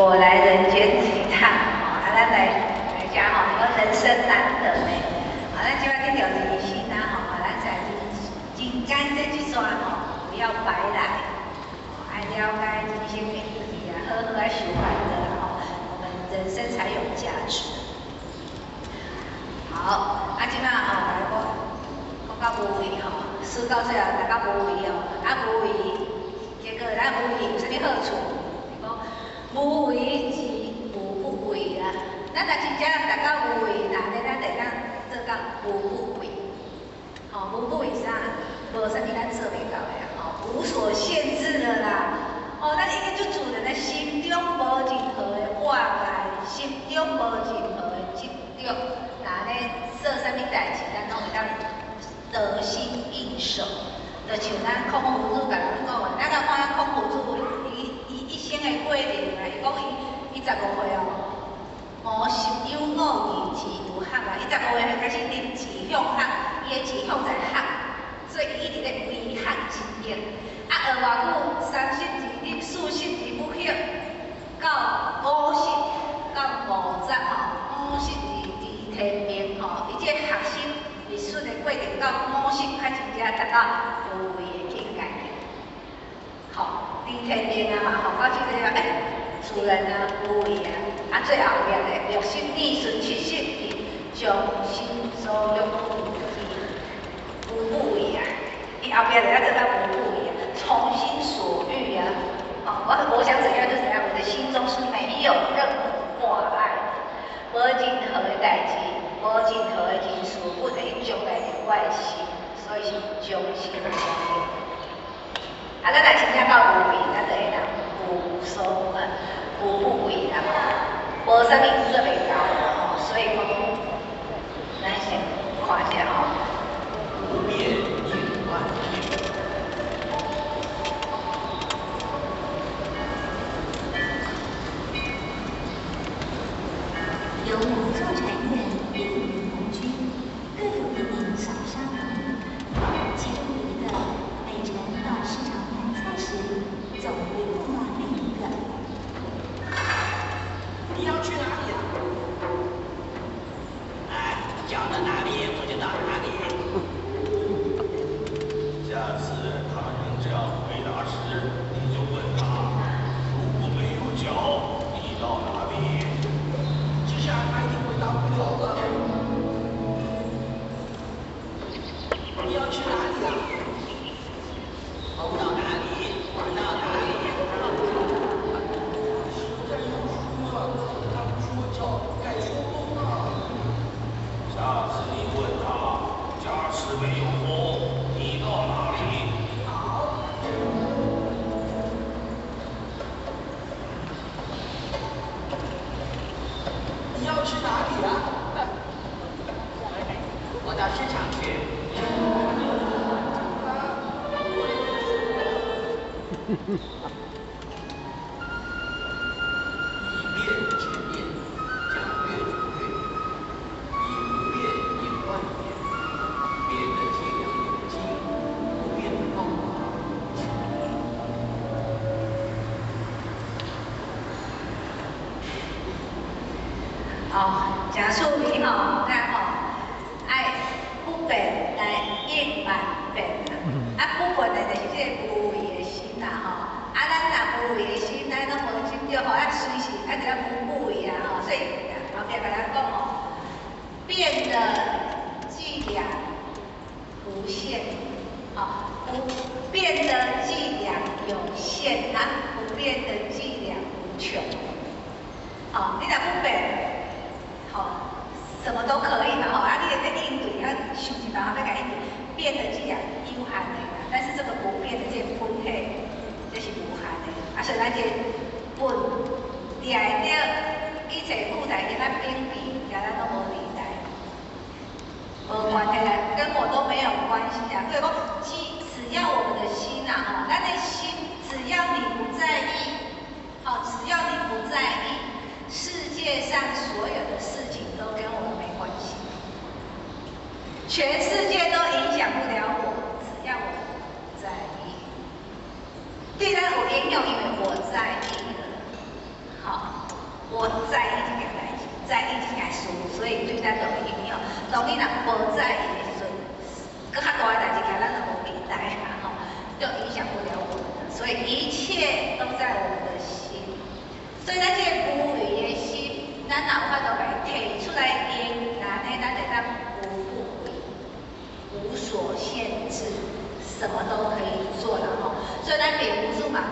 我来人间一趟，吼，咱来讲吼，人生难得呢。好，咱即摆这条人生啊，吼，咱在人间这一段吼，不要白来，爱了解人生的意义啊，好好来修烦恼吼，我们人生才有价值。好，啊，即摆吼，来讲到无为吼，书到最后大家无为哦，啊无为，结果咱无为有啥物好处？无为即无不为啦，咱若真正达到无为，那咱就当做到无不为。吼，无不为啥？无啥物咱做袂到的啊！吼，无所限制了啦。哦，咱已经就自然的心中无任何的挂碍，心中无任何的执着，那咧做啥物代志，咱拢会当得心应手。就像咱孔夫子甲咱讲的，咱若看孔夫子伊一生的过程啊，伊讲伊15岁哦，10有5字字有学啊，伊15岁就开始念字向学，伊的字向在学，所以伊一直咧为学经营。啊，学偌久，30字念40字不晓，到50到50吼，50字知天命吼，伊这学习历史的过程到50，才真正达到无为的境界。好，知天命啊嘛，吼，到即个自然啊，无为啊，啊最后面的六心逆顺七心将心所欲无不为啊，伊后面就要做到无不为啊，从心所欲啊，我想怎样就怎样，我的心中是没有任何挂碍，无任何的代志，无任何的因素，不会将来的外心，所以是将心所欲。啊，咱若真正到无为，咱就会当无所无不为啦，无啥物做袂到吼，所以讲，咱先看一下吼。不变应万变。有五座禅院，也与人同居，各有一名小沙门。其中有一个每晨到市场买菜时，总会碰到另一个。你要去哪里啊？哎，叫到哪里我就到哪里。下次他人这样回答时，你就问他：如果没有脚，你到哪里？接下来他一定回答不了了。你要去哪里啊？跑到哪里，玩到哪里。在读书啊，他不说教，该说梦啊。下次你问他，家室没有风，你到哪里？好。你要去哪里啊？我到市场去。以变制变，将变成变；以不变应万变，变得尽量有机，不变的方法。真趣味吼，咱吼爱不变来应万变啊，不变的就是这个无为的心啦吼，啊，咱若无为的心，咱拢无执着吼，啊，随时啊，就要无不为啊吼，所以后壁甲咱讲吼，变的伎俩无限，不变的伎俩有限啊，不变的伎俩无穷。你若不变。什么都可以嘛，啊，你也在应对，要想一办法要甲应对，变的既然有限的啦，但是这个不变的这个分体，这是无限的，啊，所以咱这本抓会到一切苦在跟咱屏蔽，抓咱都无离代，无关系啦，跟我都没有关系啊。所以讲，只要我们的心啊，咱的心，只要你不在意，只要你不在意。世界上所有的事情都跟我没关系，全世界都影响不了我，只要我不在意。对咱有影响，因为我在意了。好，我在意这件代志，在意这件事，所以对咱就会影响。当你若无在意的时阵，搁较大的代志，其实咱就无期待啦吼，就影响不了我们的。所以一切都在我们的心。所以咱这个无为的心，咱哪有法度来提出来言，安尼咱就当无不为，无所限制，什么都可以做了吼。所以咱练武术嘛，